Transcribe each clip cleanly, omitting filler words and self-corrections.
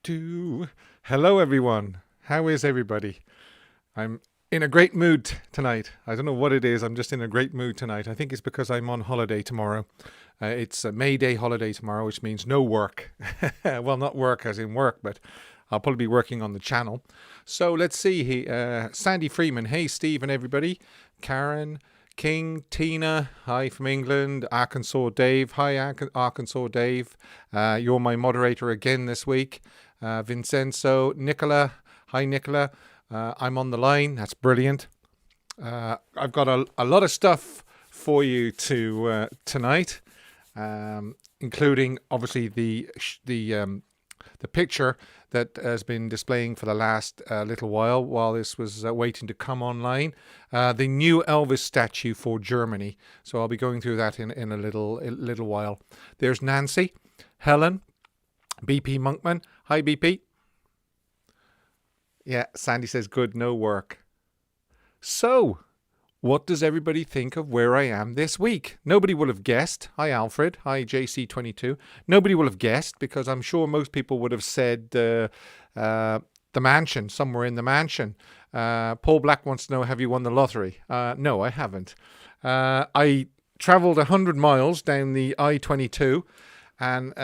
Do. Hello, everyone. How is everybody? I'm in a great mood tonight. I don't know what it is. I'm just in a great mood tonight. I think it's because I'm on holiday tomorrow. It's a May Day holiday tomorrow, which means no work. Well, not work as in work, but I'll probably be working on the channel. So let's see. Sandy Freeman. Hey, Steve and everybody. Karen King, Tina, hi from England. Arkansas Dave, hi Arkansas Dave. You're my moderator again this week. Vincenzo, Nicola, hi Nicola. I'm on the line. That's brilliant. I've got a lot of stuff for you tonight, including obviously the picture that has been displaying for the last little while this was waiting to come online. The new Elvis statue for Germany. So I'll be going through that in a little while. There's Nancy, Helen, BP Monkman. Hi, BP. Yeah, Sandy says good, no work. So, what does everybody think of where I am this week? Nobody will have guessed. Hi, Alfred. Hi, JC22. Nobody will have guessed because I'm sure most people would have said the mansion, somewhere in the mansion. Paul Black wants to know, have you won the lottery? No, I haven't. I travelled 100 miles down the I-22 and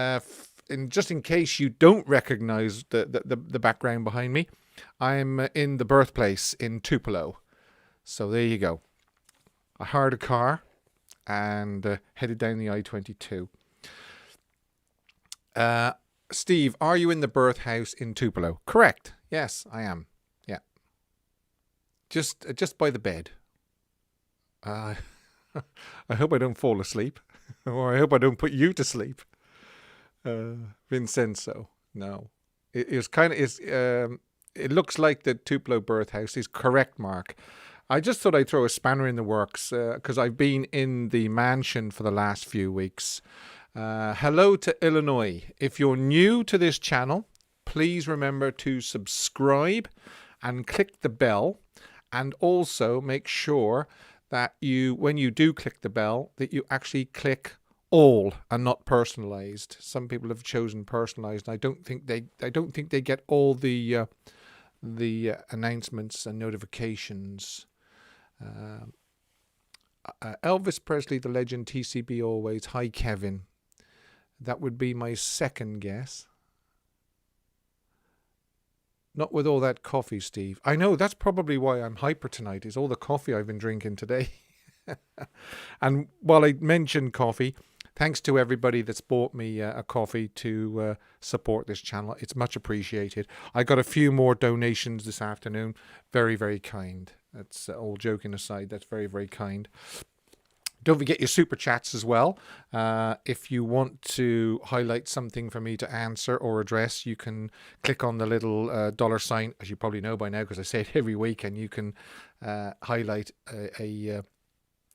just in case you don't recognise the background behind me, I'm in the birthplace in Tupelo. So there you go. I hired a car and headed down the I-22. Steve, are you in the birth house in Tupelo? Correct. Yes, I am. Yeah. Just by the bed. I hope I don't fall asleep. Or I hope I don't put you to sleep. Vincenzo. No. It looks like the Tupelo birth house is correct, Mark. I just thought I'd throw a spanner in the works because I've been in the mansion for the last few weeks. Hello to Illinois. If you're new to this channel, please remember to subscribe and click the bell. And also make sure that when you do click the bell, that you actually click all and not personalized. Some people have chosen personalized. I don't think they get all the announcements and notifications. Elvis Presley, the legend, TCB always. Hi, Kevin. That would be my second guess. Not with all that coffee, Steve. I know, that's probably why I'm hyper tonight, is all the coffee I've been drinking today. And while I mentioned coffee, thanks to everybody that's bought me a coffee to support this channel. It's much appreciated. I got a few more donations this afternoon. Very, very kind. That's all joking aside. That's very, very kind. Don't forget your super chats as well. If you want to highlight something for me to answer or address, you can click on the little $sign, as you probably know by now because I say it every week, and you can highlight a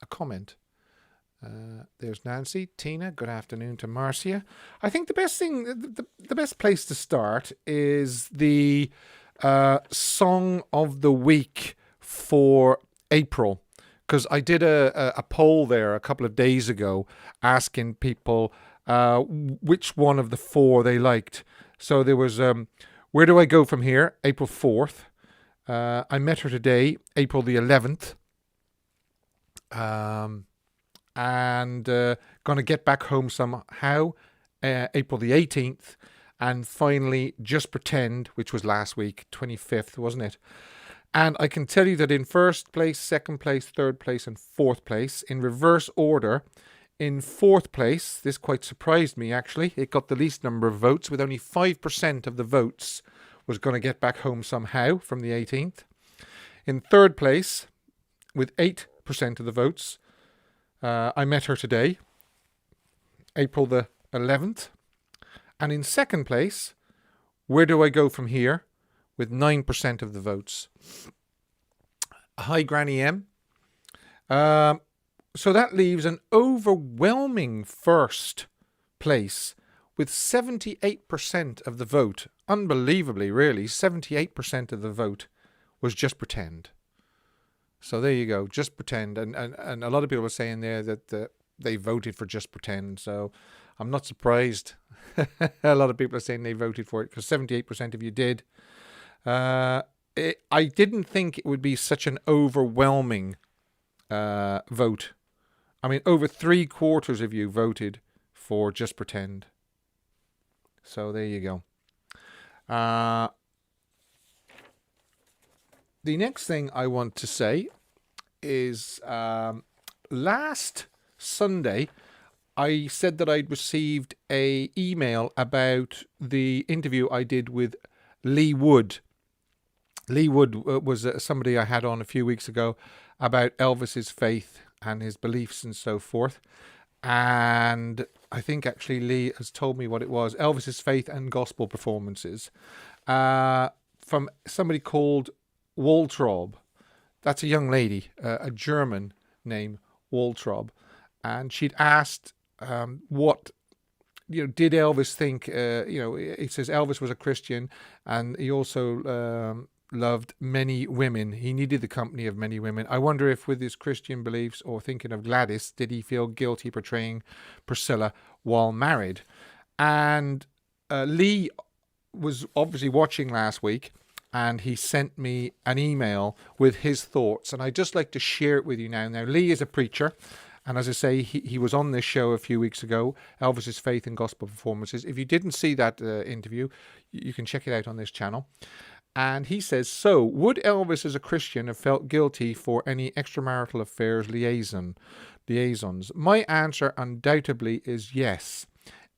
comment. There's Nancy, Tina. Good afternoon to Marcia. I think the best thing, the best place to start is the song of the week for April, because I did a poll there a couple of days ago asking people which one of the four they liked. So there was Where Do I Go From Here, April 4th. I Met Her Today, April the 11th. And Gonna Get Back Home Somehow, April the 18th. And finally, Just Pretend, which was last week, 25th, wasn't it? And I can tell you that in first place, second place, third place, and fourth place, in reverse order, in fourth place, this quite surprised me actually, it got the least number of votes, with only 5% of the votes was Gonna Get Back Home Somehow from the 18th. In third place, with 8% of the votes, I Met Her Today, April the 11th. And in second place, Where Do I Go From Here, with 9% of the votes. Hi, Granny M. So that leaves an overwhelming first place with 78% of the vote. Unbelievably, really, 78% of the vote was Just Pretend. So there you go, Just Pretend. And a lot of people were saying there that they voted for Just Pretend. So I'm not surprised. A lot of people are saying they voted for it because 78% of you did. I didn't think it would be such an overwhelming vote. I mean, over 3/4 of you voted for Just Pretend. So there you go. The next thing I want to say is last Sunday I said that I'd received an email about the interview I did with Lee Wood. Lee Wood was somebody I had on a few weeks ago about Elvis's faith and his beliefs and so forth. And I think actually Lee has told me what it was. Elvis's faith and gospel performances. From somebody called Waltraub. That's a young lady, a German name, Waltraub. And she'd asked what, did Elvis think, it says Elvis was a Christian and he also loved many women. He needed the company of many women. I wonder if with his Christian beliefs or thinking of Gladys, did he feel guilty portraying Priscilla while married? And Lee was obviously watching last week and he sent me an email with his thoughts. And I'd just like to share it with you now. Now, Lee is a preacher. And as I say, he was on this show a few weeks ago, Elvis's Faith and Gospel Performances. If you didn't see that interview, you can check it out on this channel. And he says, so, would Elvis as a Christian have felt guilty for any extramarital affairs liaisons? My answer undoubtedly is yes.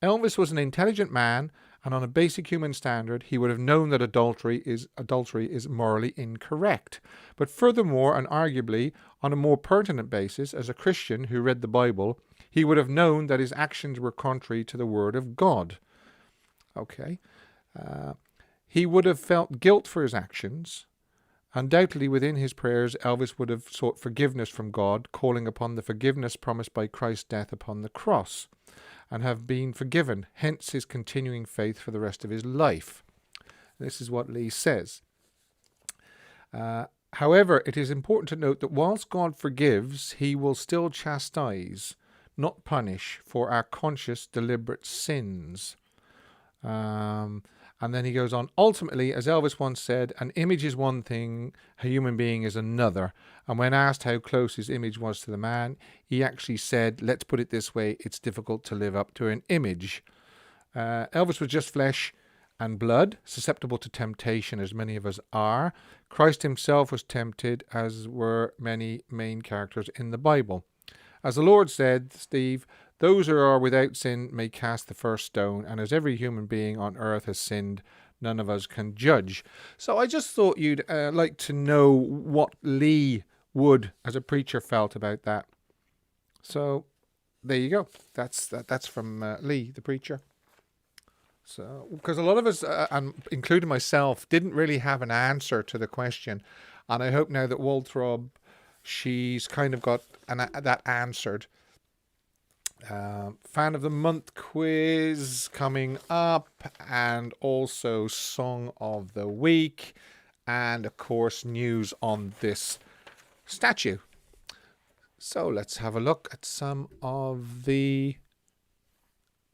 Elvis was an intelligent man, and on a basic human standard, he would have known that adultery is morally incorrect. But furthermore, and arguably, on a more pertinent basis, as a Christian who read the Bible, he would have known that his actions were contrary to the Word of God. Okay. He would have felt guilt for his actions. Undoubtedly, within his prayers, Elvis would have sought forgiveness from God, calling upon the forgiveness promised by Christ's death upon the cross, and have been forgiven, hence his continuing faith for the rest of his life. This is what Lee says. However, it is important to note that whilst God forgives, he will still chastise, not punish, for our conscious, deliberate sins. And then he goes on, ultimately, as Elvis once said, an image is one thing, a human being is another. And when asked how close his image was to the man, he actually said, let's put it this way, it's difficult to live up to an image. Elvis was just flesh and blood, susceptible to temptation as many of us are. Christ himself was tempted, as were many main characters in the Bible. As the Lord said, Steve, those who are without sin may cast the first stone, and as every human being on earth has sinned, none of us can judge. So I just thought you'd like to know what Lee Wood, as a preacher, felt about that. So there you go. That's from Lee, the preacher. So, because a lot of us, and including myself, didn't really have an answer to the question, and I hope now that Waltraub, she's kind of got that answered. Fan of the Month quiz coming up, and also Song of the Week, and of course news on this statue. So let's have a look at some of the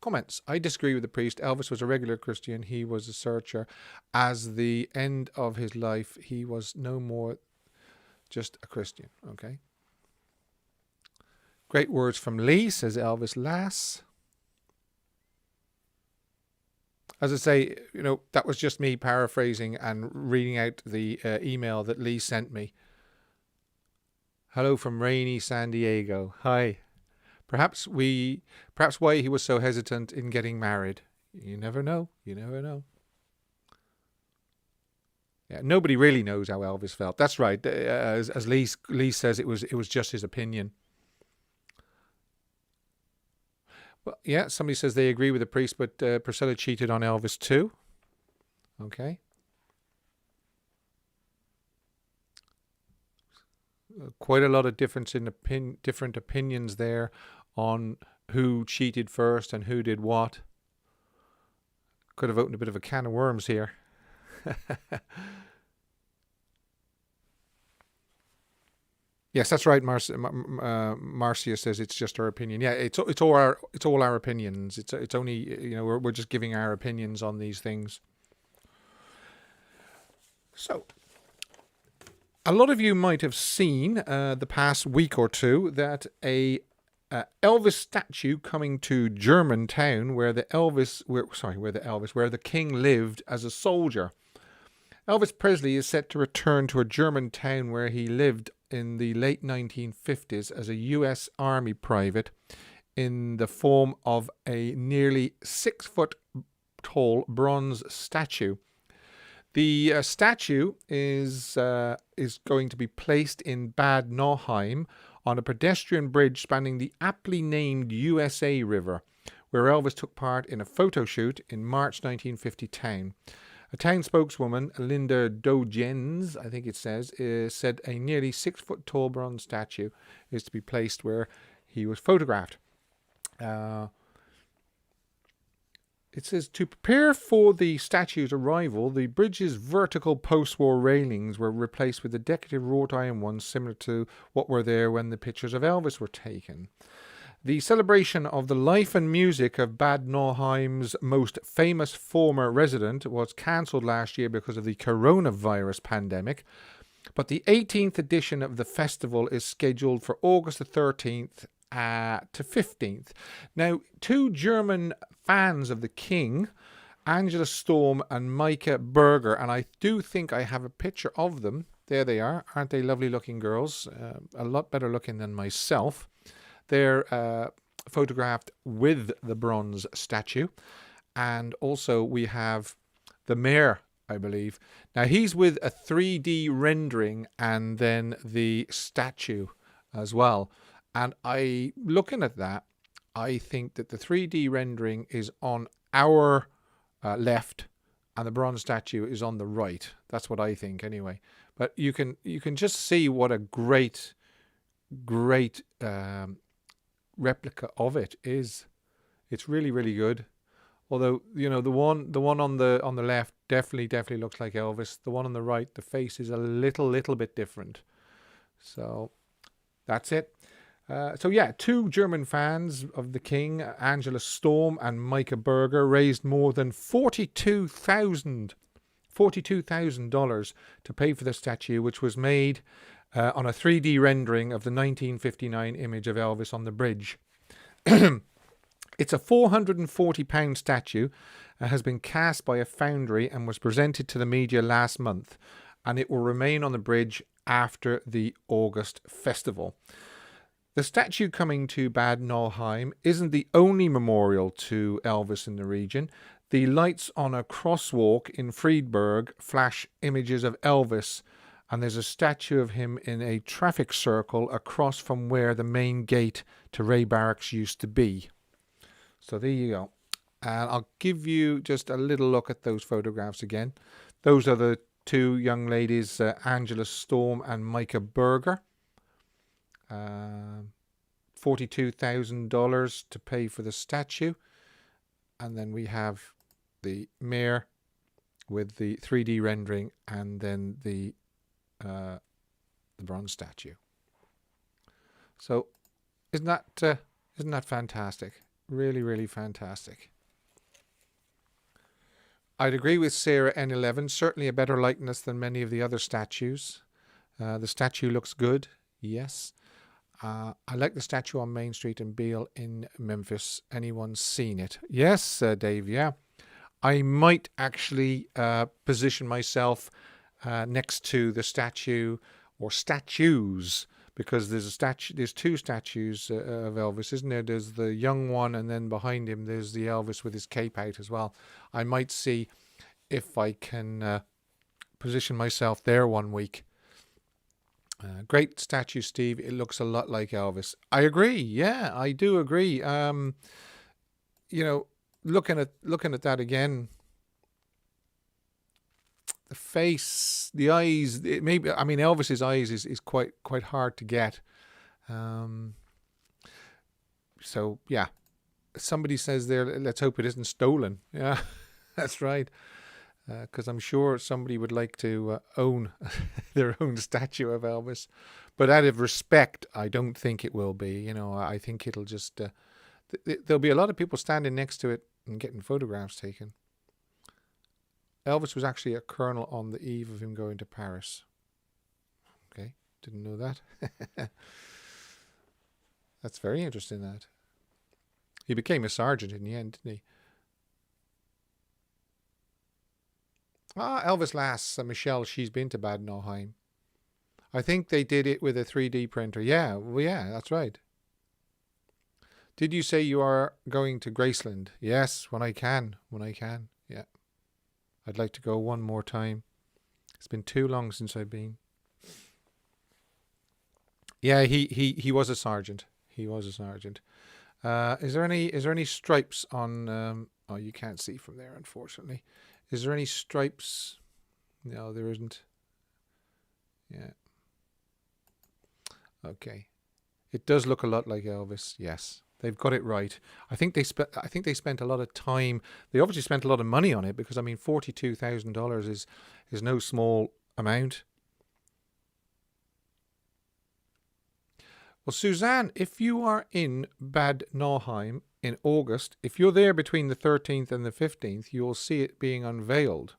comments. I disagree with the priest. Elvis was a regular Christian. He was a searcher. As the end of his life, he was no more just a Christian. Okay. Great words from Lee, says Elvis Lass. As I say, that was just me paraphrasing and reading out the email that Lee sent me. Hello from rainy San Diego. Hi. Perhaps why he was so hesitant in getting married. You never know. You never know. Yeah, nobody really knows how Elvis felt. That's right. As Lee says, it was just his opinion. Well, yeah, somebody says they agree with the priest, but Priscilla cheated on Elvis too. Okay. Quite a lot of difference in different opinions there on who cheated first and who did what. Could have opened a bit of a can of worms here. Yes, that's right. Marcia says it's just her opinion. Yeah, it's all our opinions. It's only, we're just giving our opinions on these things. So, a lot of you might have seen the past week or two that a Elvis statue coming to Germantown, where the king lived as a soldier. Elvis Presley is set to return to a German town where he lived in the late 1950s as a U.S. Army private in the form of a nearly 6-foot tall bronze statue. The statue is going to be placed in Bad Nauheim on a pedestrian bridge spanning the aptly named USA River, where Elvis took part in a photo shoot in March 1950 town. A town spokeswoman, Linda Dogens, I think it says, said a nearly 6-foot tall bronze statue is to be placed where he was photographed. It says, to prepare for the statue's arrival, the bridge's vertical post-war railings were replaced with the decorative wrought iron ones similar to what were there when the pictures of Elvis were taken. The celebration of the life and music of Bad Nauheim's most famous former resident was cancelled last year because of the coronavirus pandemic, but the 18th edition of the festival is scheduled for August the 13th to 15th. Now, two German fans of the king, Angela Storm and Micah Berger, and I do think I have a picture of them. There they are. Aren't they lovely looking girls? A lot better looking than myself. They're photographed with the bronze statue. And also we have the mayor, I believe. Now he's with a 3D rendering and then the statue as well. And looking at that, I think that the 3D rendering is on our left and the bronze statue is on the right. That's what I think anyway. But you can just see what a great replica of it is. It's really, really good. Although, the one on the left definitely looks like Elvis. The one on the right, the face is a little bit different. So that's it. Two German fans of the king, Angela Storm and Micah Berger, raised more than $42,000 to pay for the statue, which was made on a 3D rendering of the 1959 image of Elvis on the bridge. It's a £440 statue, has been cast by a foundry and was presented to the media last month, and it will remain on the bridge after the August festival. The statue coming to Bad Nauheim isn't the only memorial to Elvis in the region. The lights on a crosswalk in Friedberg flash images of Elvis, and there's a statue of him in a traffic circle across from where the main gate to Ray Barracks used to be. So there you go. And I'll give you just a little look at those photographs again. Those are the two young ladies, Angela Storm and Micah Berger. $42,000 to pay for the statue. And then we have the mayor with the 3D rendering and then the bronze statue. So isn't that fantastic? Really, really fantastic. I'd agree with Sarah N11. Certainly a better likeness than many of the other statues. The statue looks good. Yes. I like the statue on Main Street in Beale in Memphis. Anyone seen it? Yes, Dave, yeah. I might actually position myself next to the statue or statues, because there's two statues of Elvis, isn't there? There's the young one, and then behind him there's the Elvis with his cape out as well. I might see if I can position myself there one week. Great statue, Steve. It looks a lot like Elvis. I agree. Yeah, I do agree. Looking at that again, the face, the eyes. Elvis's eyes is quite hard to get. So yeah, somebody says there, let's hope it isn't stolen. Yeah, that's right. because I'm sure somebody would like to own their own statue of Elvis. But out of respect, I don't think it will be. You know, I think it'll just there'll be a lot of people standing next to it and getting photographs taken. Elvis was actually a colonel on the eve of him going to Paris. Okay, didn't know that. That's very interesting, that. He became a sergeant in the end, didn't he? Ah, Elvis Lass, Michelle, she's been to Bad Nauheim. I think they did it with a 3D printer. Yeah, well, yeah, that's right. Did you say you are going to Graceland? Yes, when I can. Yeah. I'd like to go one more time. It's been too long since I've been. Yeah, he was a sergeant. He was a sergeant. Is there any stripes on oh, you can't see from there, unfortunately. Is there any stripes? No, there isn't. Yeah. Okay. It does look a lot like Elvis. Yes. They've got it right. I think they spent a lot of time. They obviously spent a lot of money on it, because I mean $42,000 is no small amount. Well, Suzanne, if you are in Bad Nauheim in August, if you're there between the 13th and the 15th, you'll see it being unveiled.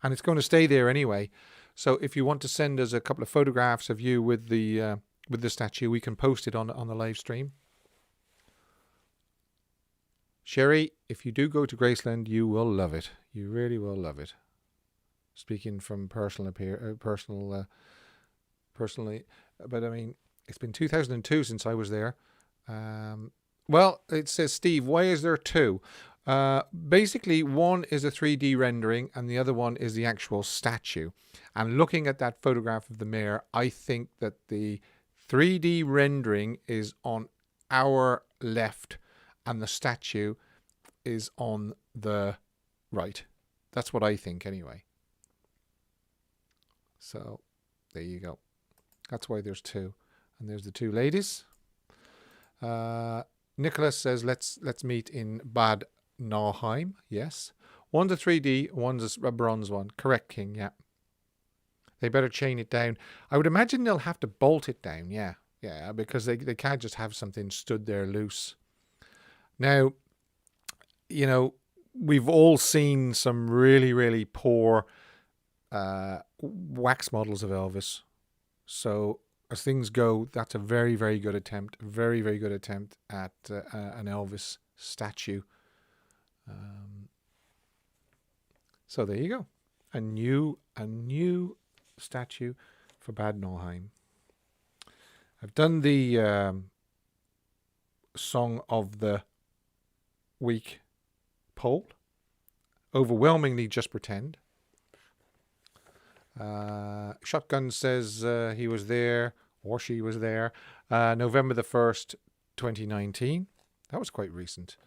And it's going to stay there anyway. So if you want to send us a couple of photographs of you with the statue, we can post it on the live stream. Sherry, if you do go to Graceland, you will love it. You really will love it. Speaking from personally, but I mean, it's been 2002 since I was there. Well, it says, Steve, why is there two? Basically, one is a 3D rendering and the other one is the actual statue. And looking at that photograph of the mayor, I think that the 3D rendering is on our left and the statue is on the right. That's what I think anyway. So there you go. That's why there's two. And there's the two ladies. Nicholas says, let's meet in Bad Nauheim. Yes. One's a 3D, one's a bronze one. Correct, King. Yeah. They better chain it down. I would imagine they'll have to bolt it down. Yeah. Yeah, because they can't just have something stood there loose. Now, you know, we've all seen some really, really poor wax models of Elvis. So as things go, that's a very, very good attempt. Very, very good attempt at an Elvis statue. So there you go. A new statue for Bad Nauheim. I've done the Song of the Week poll. Overwhelmingly Just Pretend. Shotgun says he was there, or she was there, November the 1st, 2019. That was quite recent.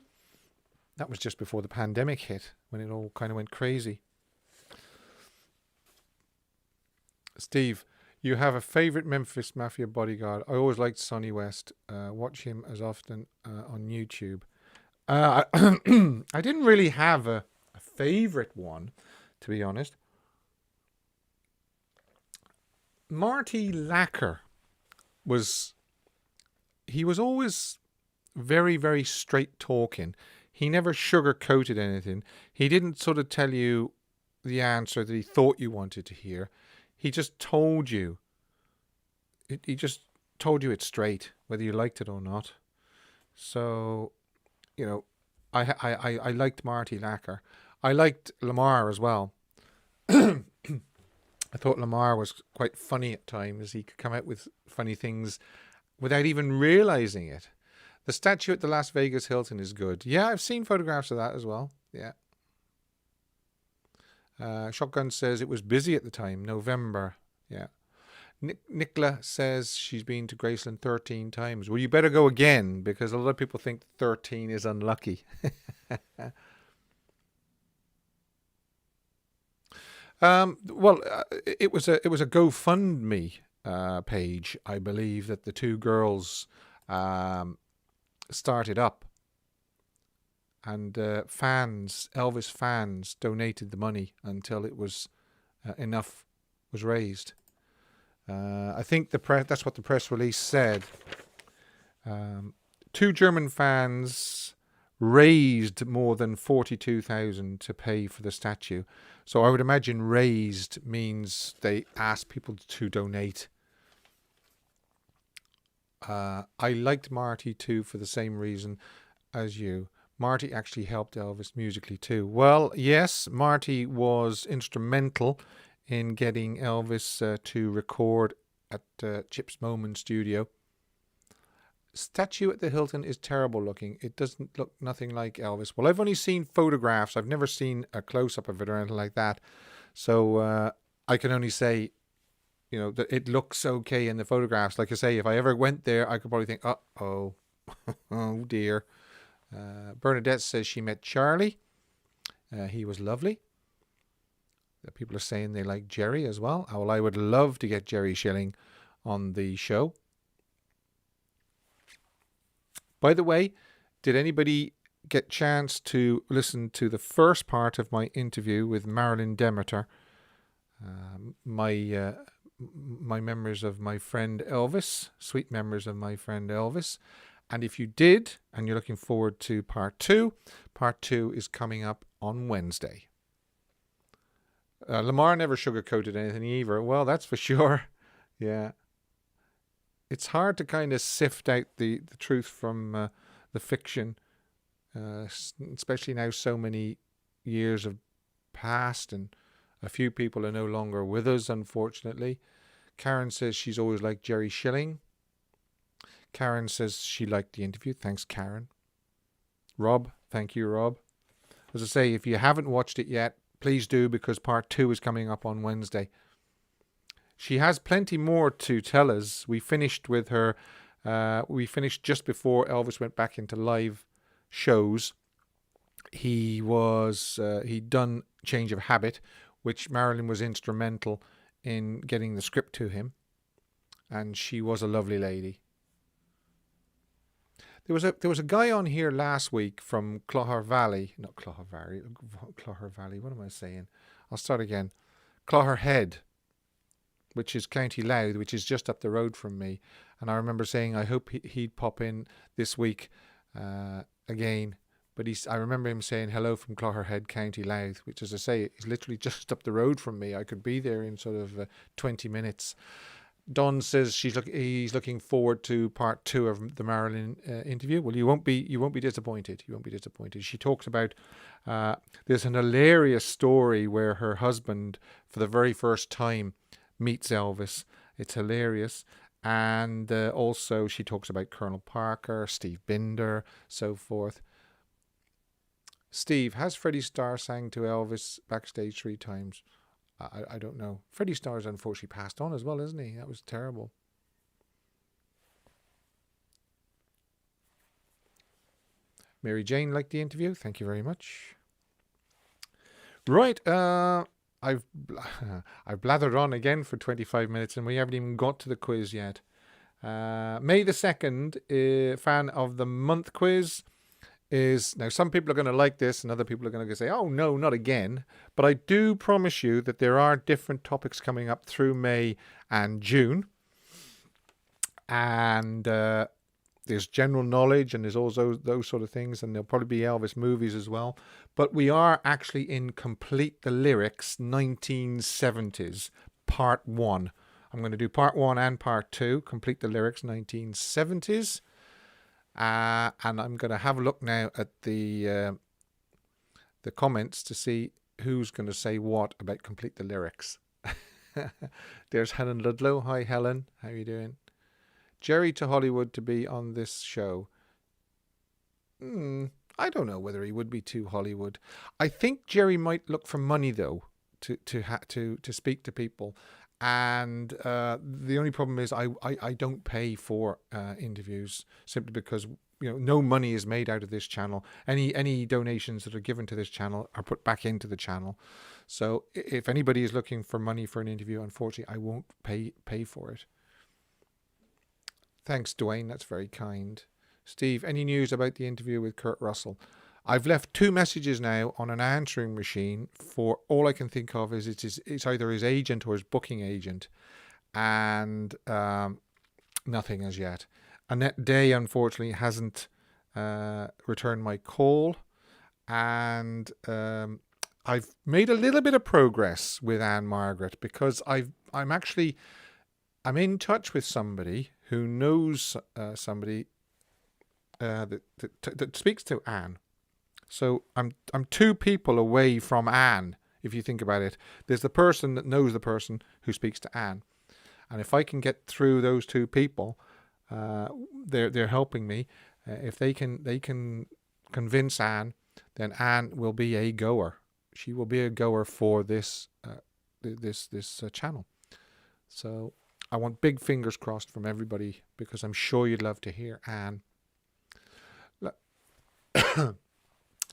That was just before the pandemic hit, when it all kind of went crazy. Steve, you have a favorite Memphis Mafia bodyguard. I always liked Sonny West. Watch him as often on YouTube. I didn't really have a favorite one, to be honest. Marty Lacker was always very, very straight talking. He never sugar-coated anything. He didn't sort of tell you the answer that he thought you wanted to hear. He just told you. He just told you it straight, whether you liked it or not. So, you know, I liked Marty Lacker. I liked Lamar as well. I thought Lamar was quite funny at times. He could come out with funny things without even realizing it. The statue at the Las Vegas Hilton is good. Yeah, I've seen photographs of that as well. Yeah. Shotgun says it was busy at the time. November. Yeah. Nicola says she's been to Graceland 13 times. Well, you better go again, because a lot of people think 13 is unlucky. It was a GoFundMe page, I believe, that the two girls started up. and Elvis fans donated the money until it was enough was raised. I think that's what the press release said. 2 German fans raised more than 42,000 to pay for the statue. So I would imagine raised means they asked people to donate. I liked Marty too for the same reason as you. Marty actually helped Elvis musically too. Well, yes, Marty was instrumental in getting Elvis to record at Chip's Moman studio. Statue at the Hilton is terrible looking. It doesn't look nothing like Elvis. Well, I've only seen photographs. I've never seen a close-up of it or anything like that. So I can only say, that it looks okay in the photographs. Like I say, if I ever went there, I could probably think, oh dear. Bernadette says she met Charlie. He was lovely. People are saying they like Jerry as well. Well, I would love to get Jerry Schilling on the show. By the way, did anybody get a chance to listen to the first part of my interview with Marilyn Demeter? My memories of my friend Elvis, sweet memories of my friend Elvis. And if you did, and you're looking forward to part 2 is coming up on Wednesday. Lamar never sugarcoated anything either. Well, that's for sure. Yeah. It's hard to kind of sift out the truth from the fiction, especially now so many years have passed and a few people are no longer with us, unfortunately. Karen says she's always liked Jerry Schilling. Karen says she liked the interview. Thanks, Karen. Rob, thank you, Rob. As I say, if you haven't watched it yet, please do, because part 2 is coming up on Wednesday. She has plenty more to tell us. We finished with her. We finished just before Elvis went back into live shows. He'd done Change of Habit, which Marilyn was instrumental in getting the script to him. And she was a lovely lady. There was a guy on here last week from Clogher Valley. Not Clogher Valley. Clogher Valley. What am I saying? I'll start again. Clogher Head, which is County Louth, which is just up the road from me. And I remember saying I hope he'd pop in this week again. But I remember him saying hello from Clogher Head, County Louth, which, as I say, is literally just up the road from me. I could be there in sort of 20 minutes. Don says he's looking forward to part 2 of the Marilyn interview. Well, you won't be disappointed. You won't be disappointed. She talks about there's an hilarious story where her husband, for the very first time, meets Elvis. It's hilarious. And also she talks about Colonel Parker, Steve Binder, so forth. Steve, has Freddie Starr sang to Elvis backstage 3 times? I don't know. Freddie Starr's unfortunately passed on as well, isn't he? That was terrible. Mary Jane liked the interview. Thank you very much. Right. I've blathered on again for 25 minutes and we haven't even got to the quiz yet. May the 2nd, fan of the month quiz. Now some people are going to like this and other people are going to say, oh no, not again. But I do promise you that there are different topics coming up through May and June. And there's general knowledge and there's also those sort of things. And there'll probably be Elvis movies as well. But we are actually in Complete the Lyrics 1970s, part 1. I'm going to do part 1 and part 2, Complete the Lyrics 1970s. And I'm going to have a look now at the comments to see who's going to say what about Complete the Lyrics. There's Helen Ludlow. Hi, Helen. How are you doing? Jerry to Hollywood to be on this show. I don't know whether he would be to Hollywood. I think Jerry might look for money, though, to speak to people. And the only problem is I don't pay for interviews simply because no money is made out of this channel. Any donations that are given to this channel are put back into the channel. So if anybody is looking for money for an interview, unfortunately, I won't pay for it. Thanks, Dwayne. That's very kind. Steve, any news about the interview with Kurt Russell? I've left 2 messages now on an answering machine for all I can think of is it's either his agent or his booking agent, and nothing as yet. Annette Day, unfortunately, hasn't returned my call, and I've made a little bit of progress with Anne Margaret because I'm in touch with somebody who knows somebody that speaks to Anne. So I'm 2 people away from Anne. If you think about it, there's the person that knows the person who speaks to Anne, and if I can get through those 2 people, they're helping me. If they can convince Anne, then Anne will be a goer. She will be a goer for this channel. So I want big fingers crossed from everybody because I'm sure you'd love to hear Anne.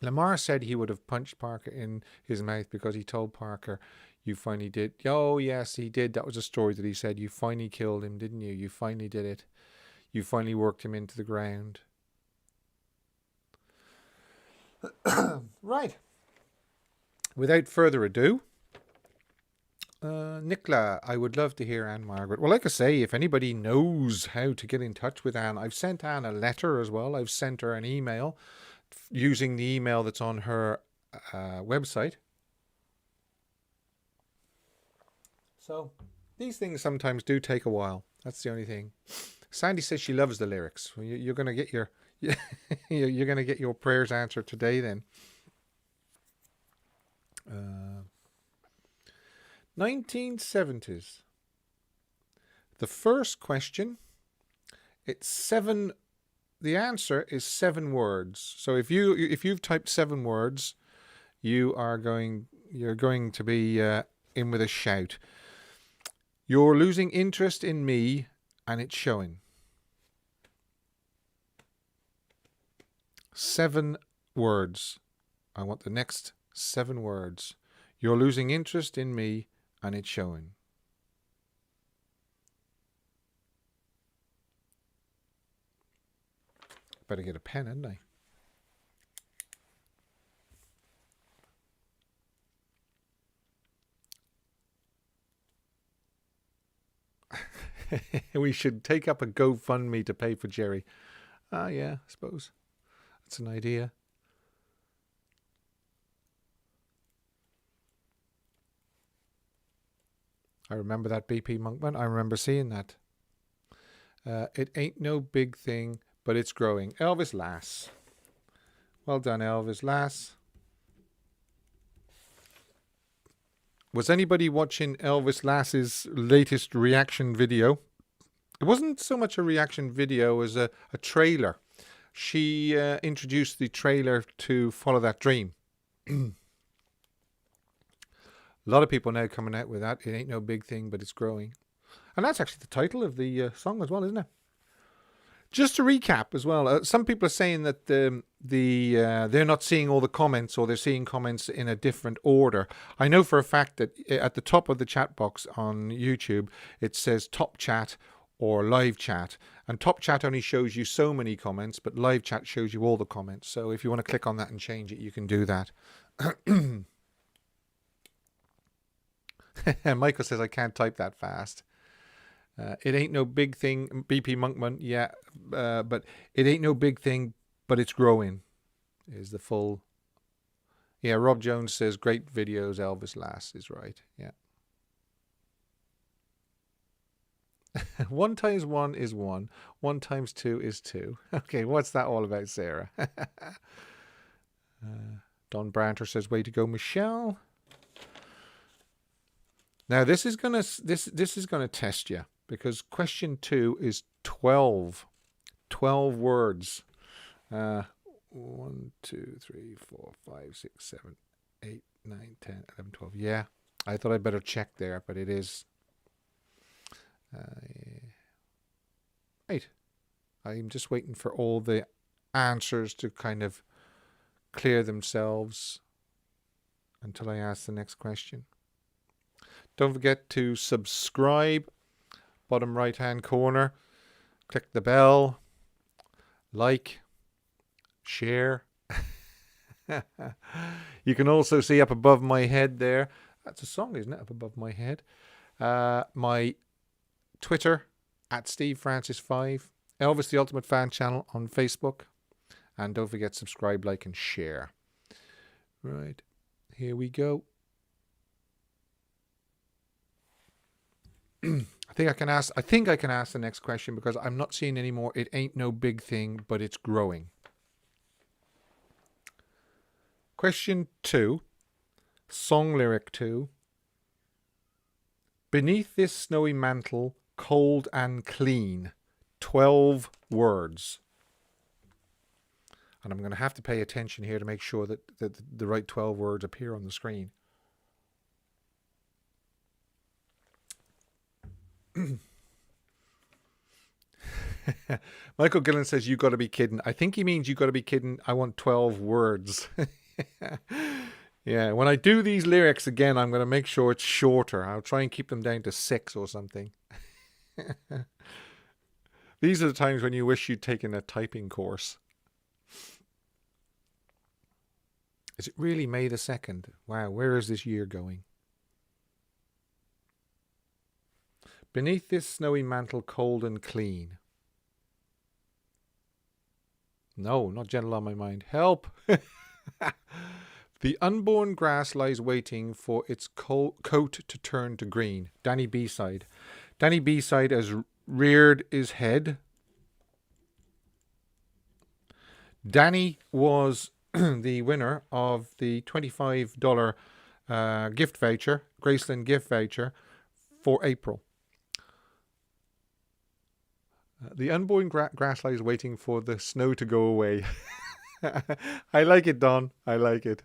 Lamar said he would have punched Parker in his mouth because he told Parker, "You finally did." Oh, yes, he did. That was a story that he said. You finally killed him, didn't you? You finally did it. You finally worked him into the ground. Right. Without further ado, Nicola, I would love to hear Anne Margaret. Well, like I say, if anybody knows how to get in touch with Anne, I've sent Anne a letter as well. I've sent her an email using the email that's on her website. So these things sometimes do take a while. That's the only thing. Sandy says she loves the lyrics. You're going to get your you're going to get your prayers answered today then. 1970s. The first question, it's 7. The answer is 7 words. So if you've typed 7 words, you're going to be in with a shout. You're losing interest in me, and it's showing. 7 words. I want the next 7 words. You're losing interest in me, and it's showing. Better get a pen, hadn't I? We should take up a GoFundMe to pay for Jerry. Yeah, I suppose. That's an idea. I remember that BP Monkman. I remember seeing that. It ain't no big thing, but it's growing. Elvis Lass. Well done, Elvis Lass. Was anybody watching Elvis Lass's latest reaction video? It wasn't so much a reaction video as a trailer. She introduced the trailer to Follow That Dream. A lot of people now coming out with that. It ain't no big thing, but it's growing. And that's actually the title of the song as well, isn't it? Just to recap as well, some people are saying that they're not seeing all the comments, or they're seeing comments in a different order. I know for a fact that at the top of the chat box on YouTube, it says top chat or live chat. And top chat only shows you so many comments, but live chat shows you all the comments. So if you want to click on that and change it, you can do that. Michael says, I can't type that fast. It ain't no big thing, BP Monkman, yeah, but it ain't no big thing, but it's growing, is the full. Yeah, Rob Jones says, great videos, Elvis Lass is right, yeah. 1 times 1 is 1, 1 times 2 is 2. Okay, what's that all about, Sarah? Don Branter says, way to go, Michelle. Now this is gonna test you, because question 2 is 12 words. 1, 2, 3, 4, 5, 6, 7, 8, 9, 10, 11, 12. Yeah, I thought I'd better check there, but it is. Right. I'm just waiting for all the answers to kind of clear themselves until I ask the next question. Don't forget to subscribe. Bottom right hand corner. Click the bell. Like. Share. You can also see up above my head there. That's a song, isn't it? Up above my head. My Twitter at SteveFrancis5. Elvis the Ultimate Fan channel on Facebook. And don't forget, subscribe, like, and share. Right. Here we go. I think I can ask the next question because I'm not seeing any more. It ain't no big thing, but it's growing. Question 2. Song lyric 2. Beneath this snowy mantle, cold and clean. 12 words. And I'm going to have to pay attention here to make sure that the right 12 words appear on the screen. Michael Gillen says, you got to be kidding. I think he means you got to be kidding. I want 12 words. Yeah, when I do these lyrics again, I'm going to make sure it's shorter. I'll try and keep them down to 6 or something. These are the times when you wish you'd taken a typing course. Is it really May the 2nd? Wow, where is this year going? Beneath this snowy mantle, cold and clean. No, not gentle on my mind. Help! The unborn grass lies waiting for its coat to turn to green. Danny B-side. Danny B-side has reared his head. Danny was the winner of the $25 gift voucher, Graceland gift voucher for April. The unborn grass lies waiting for the snow to go away. I like it, Don. I like it.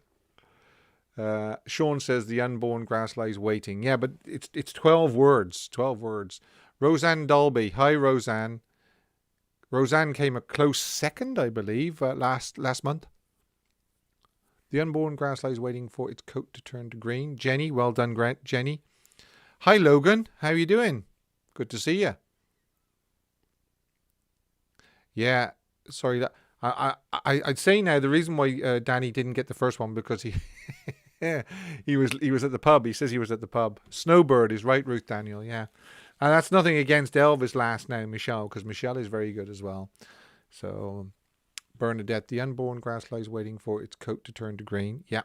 Sean says the unborn grass lies waiting. Yeah, but it's 12 words. 12 words. Roseanne Dolby. Hi, Roseanne. Roseanne came a close second, I believe, last month. The unborn grass lies waiting for its coat to turn to green. Jenny, well done, Jenny. Hi, Logan. How you doing? Good to see you. Yeah, sorry. That I'd say now the reason why Danny didn't get the first one because he he was at the pub. He says he was at the pub. Snowbird is right, Ruth Daniel. Yeah, and that's nothing against Elvis last now, Michelle, because Michelle is very good as well. So Bernadette, the unborn grass lies waiting for its coat to turn to green. Yeah,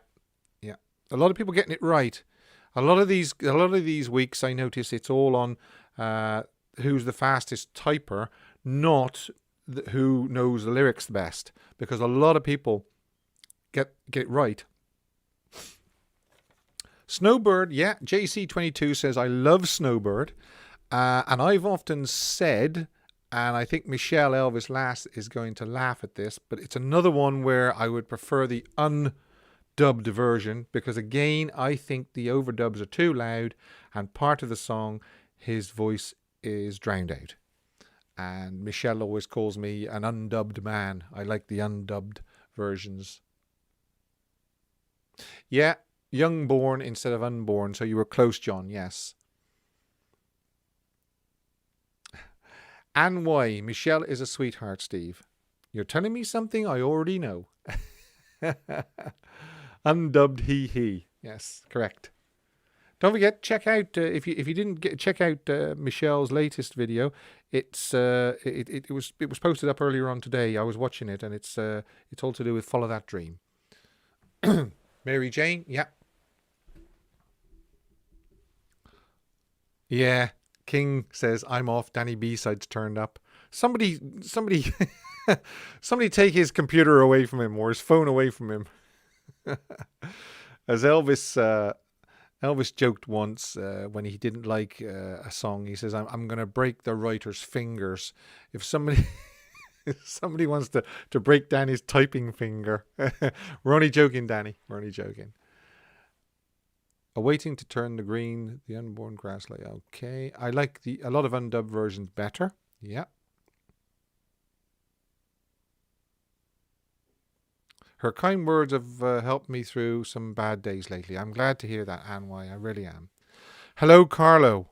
yeah. A lot of people getting it right. A lot of these weeks, I notice it's all on who's the fastest typer, not who knows the lyrics the best, because a lot of people get it right. Snowbird, yeah, JC22 says, I love Snowbird. And I've often said, and I think Michelle Elvis Lass is going to laugh at this, but it's another one where I would prefer the undubbed version, because again, I think the overdubs are too loud, and part of the song, his voice is drowned out. And Michelle always calls me an undubbed man. I like the undubbed versions. Yeah, young born instead of unborn. So you were close, John. Yes. And why? Michelle is a sweetheart, Steve. You're telling me something I already know. Undubbed he. Yes, correct. Don't forget, check out if you didn't check out Michelle's latest video. It was posted up earlier on today. I was watching it, and it's all to do with Follow That Dream. Mary Jane, yeah, yeah. King says I'm off. Danny B-side's turned up. Somebody take his computer away from him or his phone away from him. As Elvis joked once when he didn't like a song. He says, I'm going to break the writer's fingers. If somebody wants to break Danny's typing finger. We're only joking, Danny. We're only joking. Awaiting to turn the green, the unborn grass lay. Okay. I like a lot of undubbed versions better. Yeah. Her kind words have helped me through some bad days lately. I'm glad to hear that, Anne. Why, I really am. Hello, Carlo.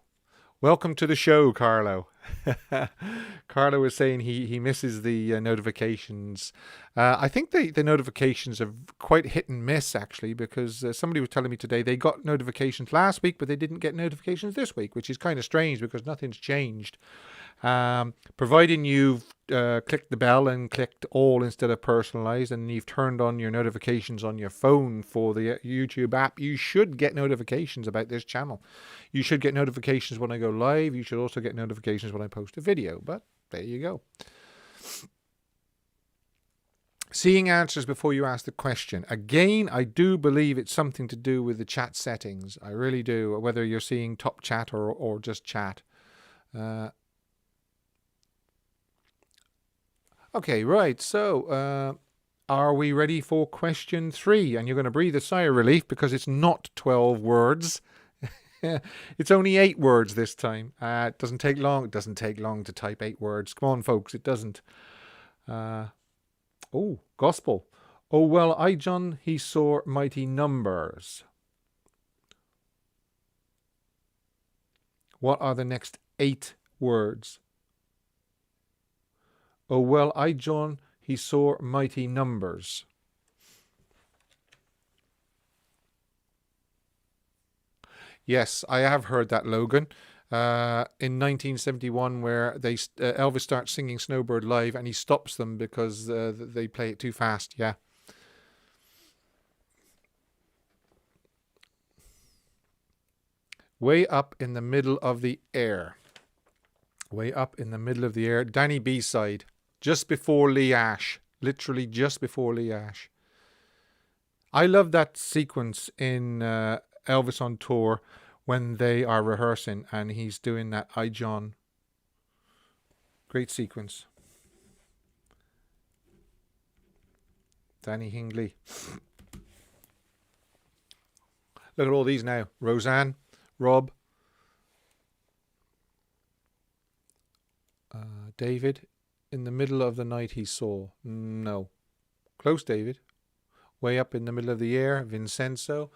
Welcome to the show, Carlo. Carlo was saying he misses the notifications. I think the notifications are quite hit and miss, actually, because somebody was telling me today they got notifications last week, but they didn't get notifications this week, which is kind of strange because nothing's changed. Providing you've clicked the bell and clicked all instead of personalized, and you've turned on your notifications on your phone for the YouTube app, you should get notifications about this channel. You should get notifications when I go live. You should also get notifications when I post a video, but there you go. Seeing answers before you ask the question. Again, I do believe it's something to do with the chat settings. I really do, whether you're seeing top chat or just chat. Okay, right. So, are we ready for question 3? And you're going to breathe a sigh of relief because it's not 12 words. It's only 8 words this time. It doesn't take long. It doesn't take long to type 8 words. Come on, folks. It doesn't. Gospel. Oh, well, I, John, he saw mighty numbers. What are the next 8 words? Oh, well, I, John, he saw mighty numbers. Yes, I have heard that, Logan. In 1971, where Elvis starts singing Snowbird live and he stops them because they play it too fast. Yeah. Way up in the middle of the air. Way up in the middle of the air. Danny B-side. Just before Lee Ash. Literally just before Lee Ash. I love that sequence in Elvis on Tour when they are rehearsing and he's doing that I, John. Great sequence. Danny Hingley. Look at all these now. Roseanne, Rob, David. In the middle of the night he saw. No. Close, David. Way up in the middle of the air. Vincenzo.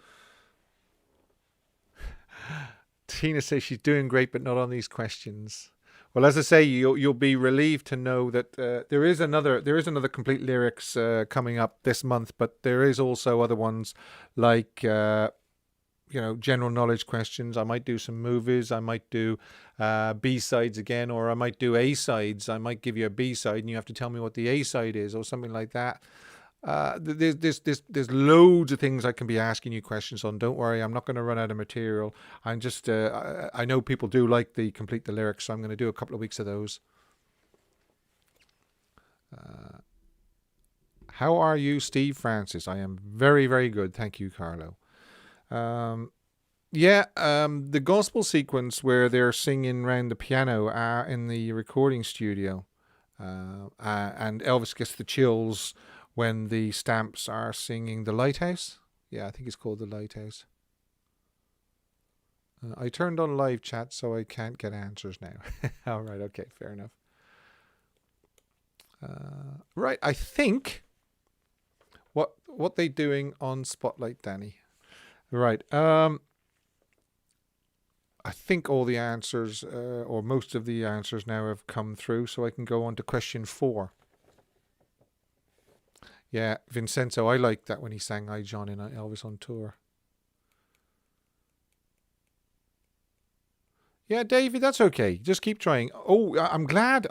Tina says she's doing great, but not on these questions. Well, as I say, you'll be relieved to know that there is another complete lyrics coming up this month, but there is also other ones like general knowledge questions. I might do some movies. I might do B-sides again, or I might do A-sides. I might give you a B-side and you have to tell me what the A-side is or something like that. There's loads of things I can be asking you questions on. Don't worry, I'm not going to run out of material. I'm just I know people do like the complete the lyrics, so I'm going to do a couple of weeks of those. How are you, Steve Francis? I am very, very good. Thank you, Carlo. The gospel sequence where they're singing around the piano in the recording studio, and Elvis gets the chills when the Stamps are singing The Lighthouse. Yeah, I think it's called The Lighthouse. I turned on live chat, so I can't get answers now. All right, okay, fair enough. Right, I think what they doing on Spotlight, Danny? Right. I think all the answers, or most of the answers now have come through, so I can go on to question 4. Yeah, Vincenzo, I liked that when he sang I, John in Elvis on Tour. Yeah, David, that's okay. Just keep trying. Oh, I'm glad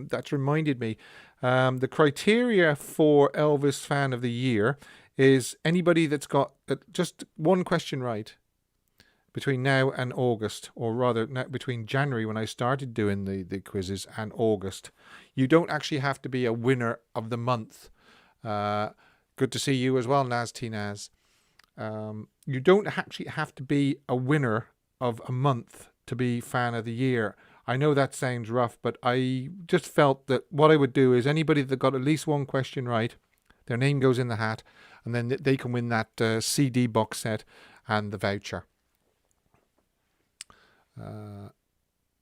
that's reminded me. The criteria for Elvis Fan of the Year is anybody that's got just one question right between now and August, or rather between January when I started doing the quizzes and August. You don't actually have to be a winner of the month. Good to see you as well, Naz T Naz. You don't actually have to be a winner of a month to be Fan of the Year. I know that sounds rough, but I just felt that what I would do is anybody that got at least one question right, their name goes in the hat, and then they can win that CD box set and the voucher.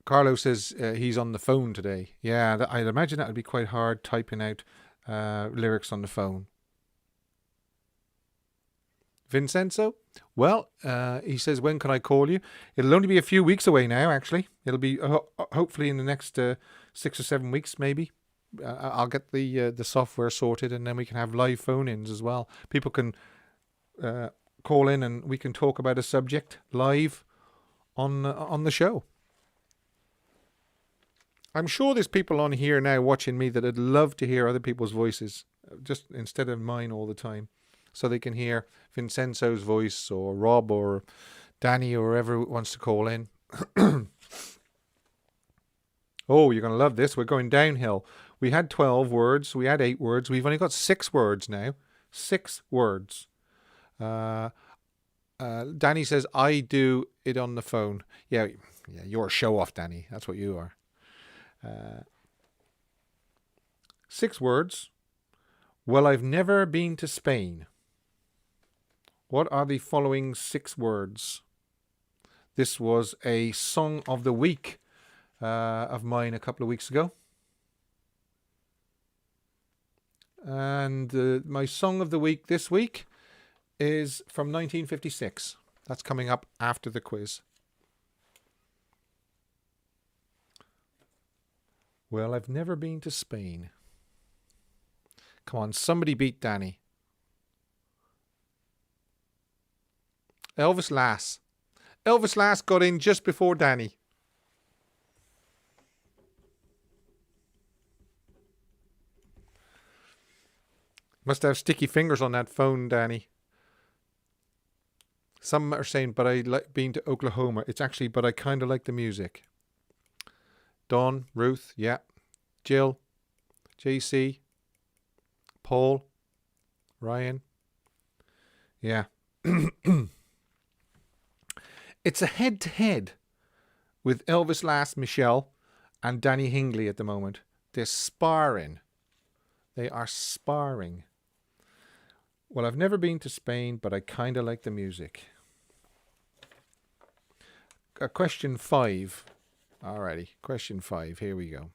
Carlo says he's on the phone today. Yeah, I'd imagine that would be quite hard typing out lyrics on the phone. Vincenzo? Well, he says, when can I call you? It'll only be a few weeks away now, actually. It'll be hopefully in the next 6 or 7 weeks, maybe. I'll get the software sorted, and then we can have live phone-ins as well. People can call in, and we can talk about a subject live on the show. I'm sure there's people on here now watching me that would love to hear other people's voices, just instead of mine all the time, so they can hear Vincenzo's voice, or Rob, or Danny, or whoever wants to call in. Oh, you're going to love this. We're going downhill. We had 12 words. We had 8 words. We've only got 6 words now. 6 words. Danny says, I do it on the phone. Yeah, you're a show-off, Danny. That's what you are. 6 words. Well, I've never been to Spain. What are the following 6 words? This was a song of the week of mine a couple of weeks ago. And my song of the week this week is from 1956. That's coming up after the quiz. Well, I've never been to Spain. Come on, somebody beat Danny. Elvis Lass. Elvis Lass got in just before Danny. Must have sticky fingers on that phone, Danny. Some are saying, but I like being to Oklahoma. It's actually, but I kind of like the music. Dawn, Ruth, yeah. Jill, JC, Paul, Ryan. Yeah. It's a head-to-head with Elvis Lass, Michelle, and Danny Hingley at the moment. They're sparring. They are sparring. Well, I've never been to Spain, but I kind of like the music. Question 5. Alrighty, question 5. Here we go.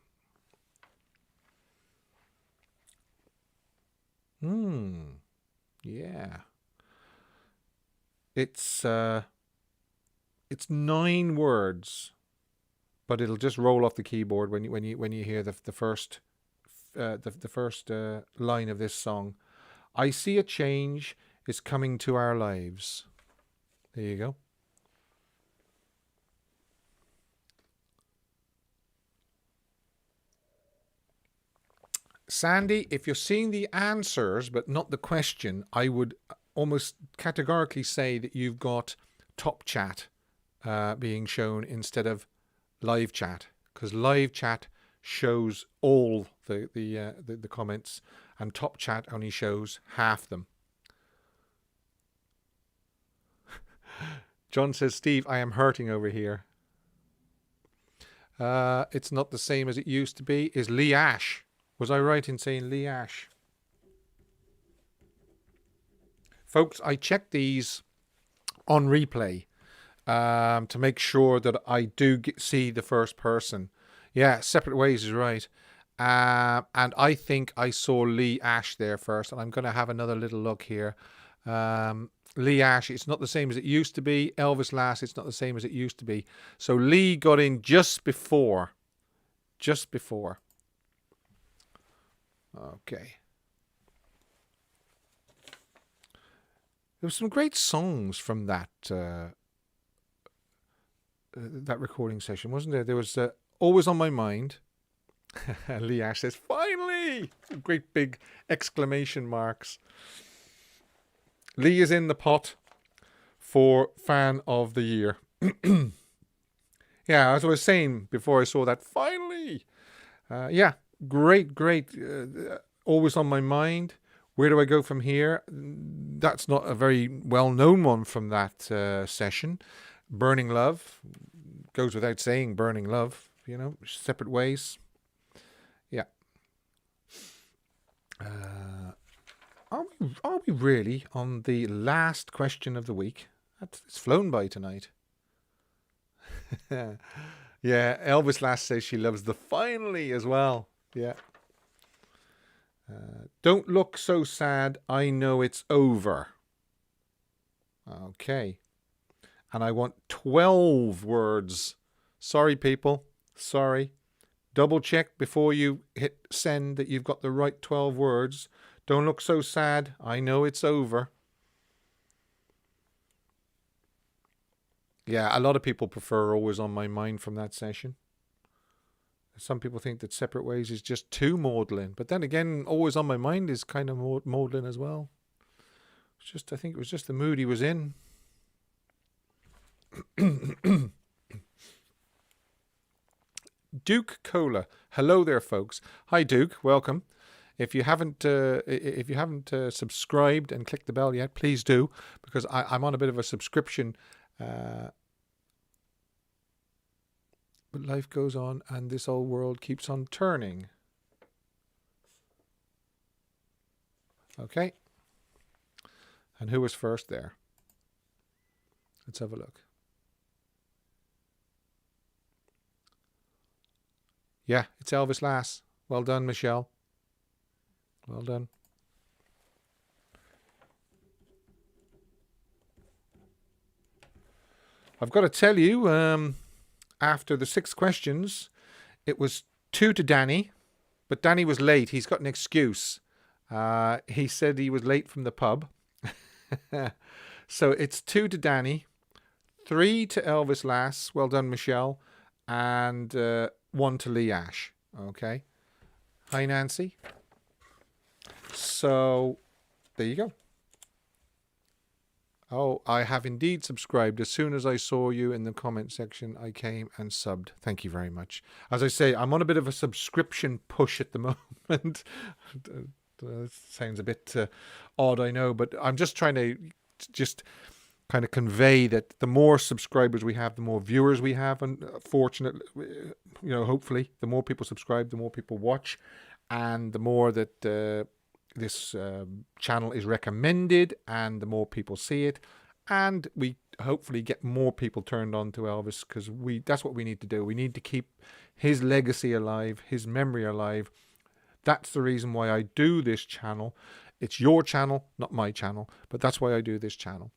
Yeah. It's 9 words, but it'll just roll off the keyboard when you hear the first line of this song. I see a change is coming to our lives. There you go. Sandy, if you're seeing the answers but not the question, I would almost categorically say that you've got top chat being shown instead of live chat, because live chat shows all the comments, and top chat only shows half them. John says, Steve, I am hurting over here. It's not the same as it used to be. Is Lee Ash? Was I right in saying Lee Ash? Folks, I check these on replay to make sure that I do see the first person. Yeah, separate ways is right. And I think I saw Lee Ash there first, and I'm going to have another little look here. Lee Ash, it's not the same as it used to be. Elvis Lass, it's not the same as it used to be. So Lee got in just before. Just before. Okay. There were some great songs from that that recording session, wasn't there? There was Always on My Mind. Lee Ash says, finally! Great big exclamation marks. Lee is in the pot for Fan of the Year. Yeah, as I was saying before I saw that, finally! Yeah, great. Always on My Mind. Where do I go from here? That's not a very well-known one from that session. Burning Love. Goes without saying, Burning Love. You know, separate ways. Yeah. Are we really on the last question of the week? It's flown by tonight. Yeah, Elvis Lass says she loves the finally as well. Yeah. Don't look so sad. I know it's over. Okay. And I want 12 words. Sorry, people. Sorry. Double check before you hit send that you've got the right 12 words. Don't look so sad. I know it's over. Yeah, a lot of people prefer Always on My Mind from that session. Some people think that Separate Ways is just too maudlin. But then again, Always on My Mind is kind of maudlin as well. It's just, I think it was just the mood he was in. Duke Cola. Hello there, folks. Hi, Duke. Welcome. If you haven't subscribed and clicked the bell yet, please do, because I'm on a bit of a subscription. But life goes on, and this old world keeps on turning. Okay. And who was first there? Let's have a look. Yeah, it's Elvis Lass. Well done, Michelle. Well done. I've got to tell you, after the 6 questions, it was 2 to Danny, but Danny was late. He's got an excuse. He said he was late from the pub. So it's 2 to Danny, 3 to Elvis Lass. Well done, Michelle. And 1 to Lee Ash. Okay. Hi, Nancy. So there you go. Oh, I have indeed subscribed. As soon as I saw you in the comment section, I came and subbed. Thank you very much. As I say, I'm on a bit of a subscription push at the moment. Sounds a bit odd, I know, but I'm just trying to kind of convey that the more subscribers we have, the more viewers we have, and fortunately, hopefully, the more people subscribe, the more people watch, and the more that this channel is recommended, and the more people see it, and we hopefully get more people turned on to Elvis, because that's what we need to do. We need to keep his legacy alive, his memory alive. That's the reason why I do this channel. It's your channel, not my channel, but that's why I do this channel.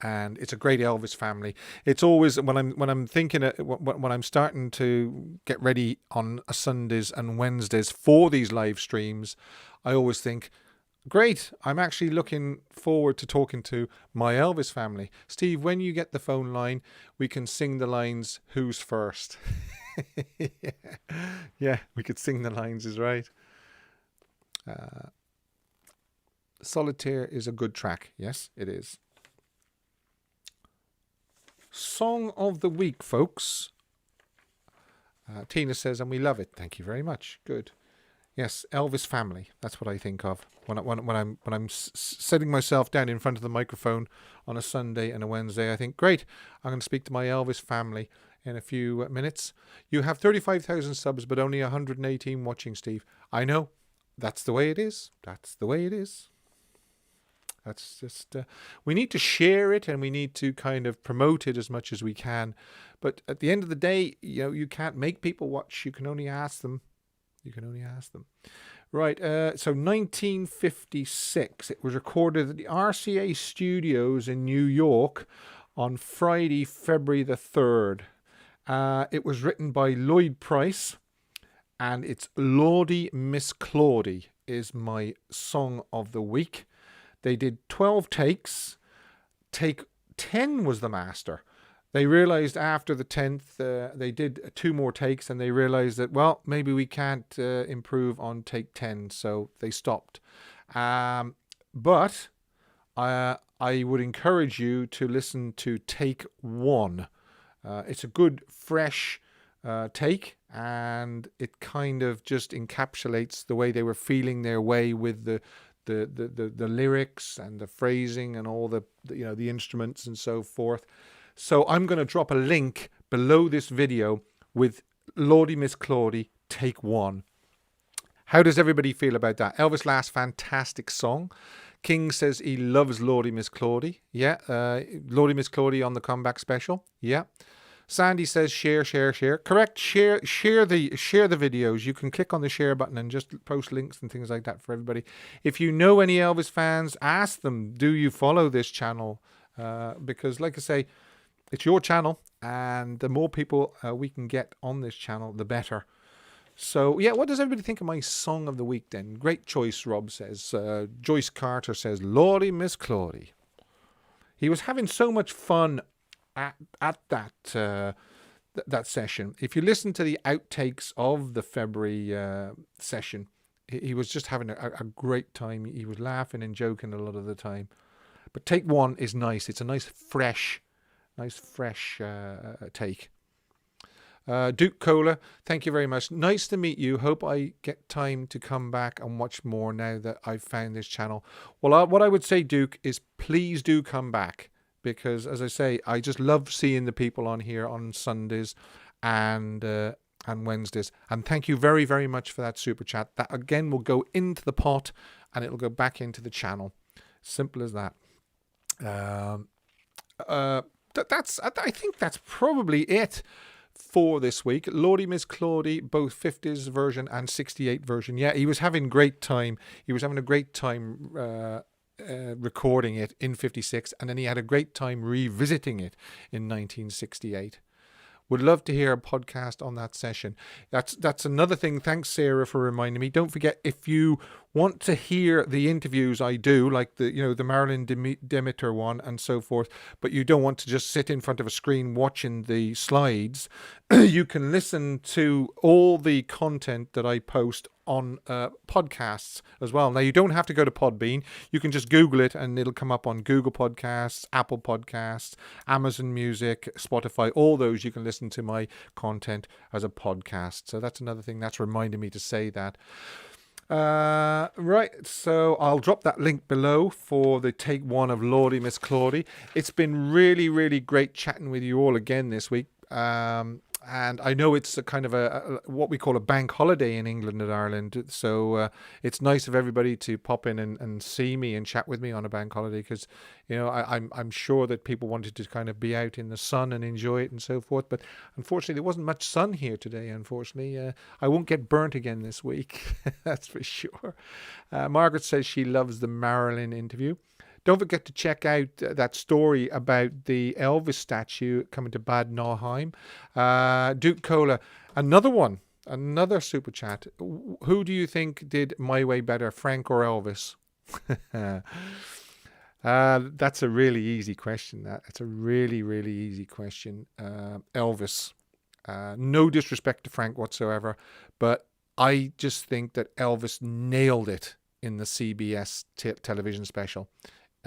And it's a great Elvis family. It's always when I'm thinking when I'm starting to get ready on Sundays and Wednesdays for these live streams, I always think, great, I'm actually looking forward to talking to my Elvis family. Steve, when you get the phone line, we can sing the lines, who's first? Yeah, we could sing the lines, is right. Solitaire is a good track. Yes, it is. Song of the week, folks. Tina says, and we love it. Thank you very much. Good. Yes, Elvis family. That's what I think of when I'm setting myself down in front of the microphone on a Sunday and a Wednesday. I think, great, I'm going to speak to my Elvis family in a few minutes. You have 35,000 subs, but only 118 watching, Steve. I know. That's the way it is. That's the way it is. That's just, we need to share it, and we need to kind of promote it as much as we can. But at the end of the day, you can't make people watch. You can only ask them. You can only ask them. Right. So 1956, it was recorded at the RCA studios in New York on Friday, February the 3rd. It was written by Lloyd Price, and it's Lawdy, Miss Clawdy is my song of the week. They did 12 takes. Take 10 was the master. They realized after the 10th, they did 2 more takes, and they realized that, well, maybe we can't improve on take 10, so they stopped. But I would encourage you to listen to take 1. It's a good, fresh take, and it kind of just encapsulates the way they were feeling their way with the lyrics and the phrasing and all the instruments and so forth. So I'm going to drop a link below this video with Lawdy, Miss Clawdy, take 1. How does everybody feel about that? Elvis Lass, fantastic song. King says he loves Lawdy, Miss Clawdy. Yeah, Lawdy, Miss Clawdy on the comeback special. Yeah. Sandy says share. Correct. Share the videos. You can click on the share button and just post links and things like that for everybody. If you know any Elvis fans, ask them, do you follow this channel? because, like I say, it's your channel, and the more people we can get on this channel, the better. So, yeah, what does everybody think of my song of the week then? Great choice, Rob says. Joyce Carter says, Lawdy, Miss Clawdy. He was having so much fun at that that session. If you listen to the outtakes of the February session, he was just having a great time. He was laughing and joking a lot of the time. But take one is nice. It's a nice fresh take. Duke Cola, thank you very much. Nice to meet you. Hope I get time to come back and watch more now that I've found this channel. Well, what I would say, Duke, is please do come back, because, as I say, I just love seeing the people on here on Sundays and Wednesdays. And thank you very, very much for that super chat. That again will go into the pot and it'll go back into the channel. Simple as that. I think that's probably it for this week. Lawdy, Miss Clawdy, both 50s version and 68 version. Yeah, he was having great time. He was having a great time recording it in 56, and then he had a great time revisiting it in 1968. Would love to hear a podcast on that session. That's another thing. Thanks, Sarah, for reminding me. Don't forget, if you want to hear the interviews I do, like the Marilyn Demeter one and so forth, but you don't want to just sit in front of a screen watching the slides, you can listen to all the content that I post on podcasts as well. Now, you don't have to go to Podbean. You can just Google it and it'll come up on Google Podcasts, Apple Podcasts, Amazon Music, Spotify. All those you can listen to my content as a podcast. So that's another thing that's reminding me to say that. Right, so I'll drop that link below for the take one of Lawdy, Miss Clawdy. It's been really, really great chatting with you all again this week. And I know it's a kind of a what we call a bank holiday in England and Ireland. So it's nice of everybody to pop in and see me and chat with me on a bank holiday, because, I'm sure that people wanted to kind of be out in the sun and enjoy it and so forth. But unfortunately, there wasn't much sun here today, unfortunately. I won't get burnt again this week. That's for sure. Margaret says she loves the Marilyn interview. Don't forget to check out that story about the Elvis statue coming to Bad Nauheim. Duke Cola, another super chat. Who do you think did My Way better, Frank or Elvis? That's a really easy question. That's a really, really easy question. Elvis. No disrespect to Frank whatsoever, but I just think that Elvis nailed it in the CBS television special.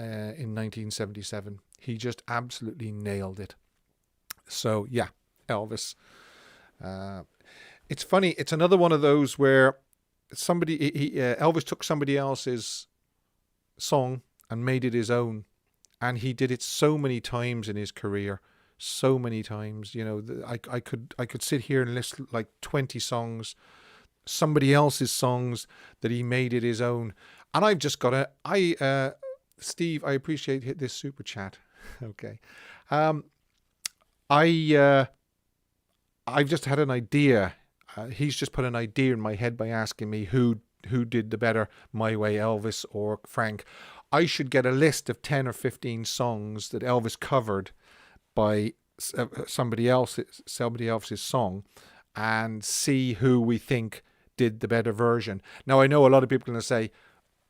In 1977. He just absolutely nailed it. So, yeah, Elvis. It's funny. It's another one of those where Elvis took somebody else's song and made it his own. And he did it so many times in his career. So many times. I could sit here and list like 20 songs, somebody else's songs that he made it his own. And I've just got Steve, I appreciate this super chat. Okay. I've just had an idea. He's just put an idea in my head by asking me who did the better, My Way, Elvis or Frank. I should get a list of 10 or 15 songs that Elvis covered by somebody else's song, and see who we think did the better version. Now, I know a lot of people are going to say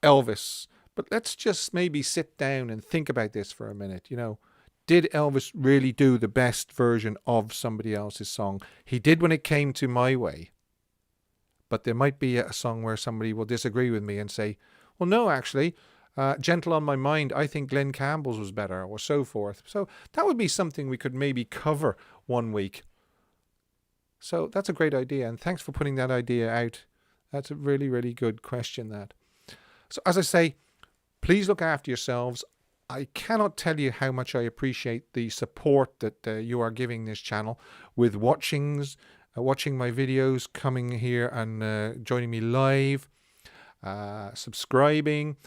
Elvis, but let's just maybe sit down and think about this for a minute. Did Elvis really do the best version of somebody else's song? He did when it came to My Way. But there might be a song where somebody will disagree with me and say, well, no, actually, Gentle on My Mind, I think Glenn Campbell's was better, or so forth. So that would be something we could maybe cover one week. So that's a great idea. And thanks for putting that idea out. That's a really, really good question, that. So as I say, please look after yourselves. I cannot tell you how much I appreciate the support that you are giving this channel with watching my videos, coming here and joining me live, subscribing,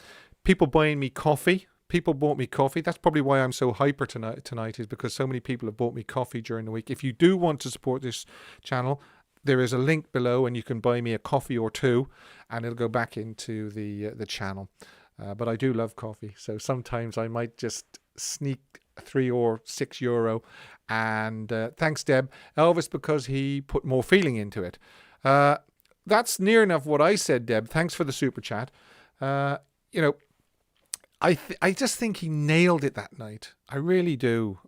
people buying me coffee. People bought me coffee. That's probably why I'm so hyper tonight, is because so many people have bought me coffee during the week. If you do want to support this channel, there is a link below and you can buy me a coffee or two and it'll go back into the channel. But I do love coffee, so sometimes I might just sneak €3 or €6. And thanks, Deb. Elvis, because he put more feeling into it. That's near enough what I said, Deb. Thanks for the super chat. You know, I just think he nailed it that night. I really do.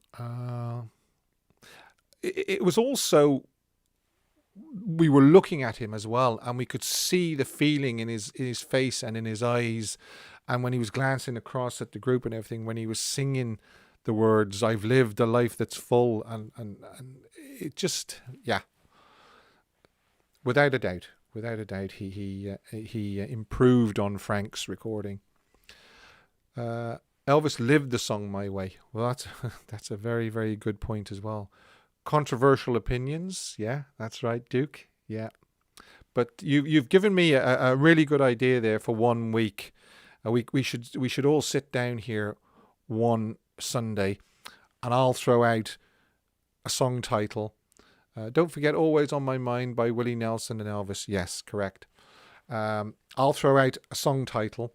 It was also, we were looking at him as well, and we could see the feeling in his face and in his eyes, and when he was glancing across at the group and everything, when he was singing the words, "I've lived a life that's full," and it just, yeah, without a doubt, he improved on Frank's recording. Elvis lived the song my way. Well, that's a very, very good point as well. Controversial opinions, yeah, that's right, Duke, yeah. But you've given me a really good idea there for 1 week. We should all sit down here one Sunday, and I'll throw out a song title. Don't forget "Always on My Mind" by Willie Nelson and Elvis. Yes, correct. I'll throw out a song title,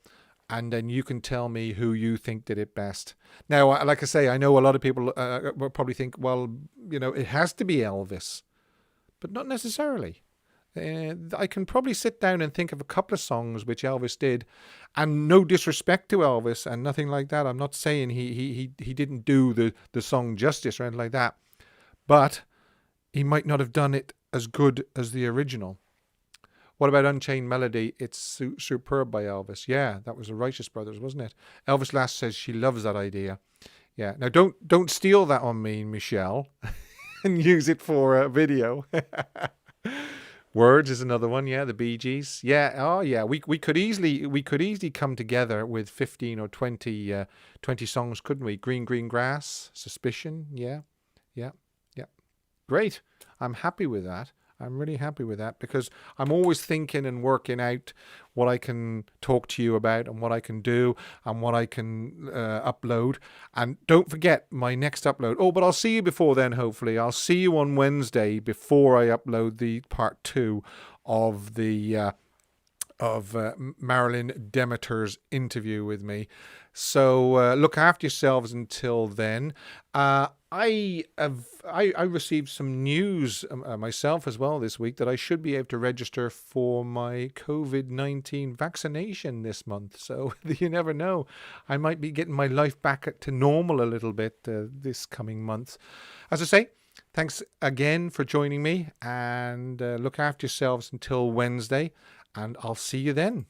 and then you can tell me who you think did it best. Now, like I say, I know a lot of people will probably think, well, it has to be Elvis, but not necessarily. I can probably sit down and think of a couple of songs which Elvis did, and no disrespect to Elvis and nothing like that. I'm not saying he didn't do the song justice or anything like that, but he might not have done it as good as the original. What about Unchained Melody? It's superb by Elvis. Yeah, that was the Righteous Brothers, wasn't it? Elvis Last says she loves that idea. Yeah. Now don't steal that on me, Michelle, and use it for a video. Words is another one. Yeah, the Bee Gees. Yeah. Oh, yeah. We could easily come together with 15 or 20 songs, couldn't we? Green Grass, Suspicion. Yeah. Great. I'm happy with that. I'm really happy with that, because I'm always thinking and working out what I can talk to you about and what I can do and what I can upload. And don't forget my next upload. Oh, but I'll see you before then, hopefully. I'll see you on Wednesday before I upload the part 2 of the Marilyn Demeter's interview with me. So look after yourselves until then. I received some news myself as well this week that I should be able to register for my COVID-19 vaccination this month. So you never know. I might be getting my life back to normal a little bit this coming month. As I say, thanks again for joining me, and look after yourselves until Wednesday, and I'll see you then.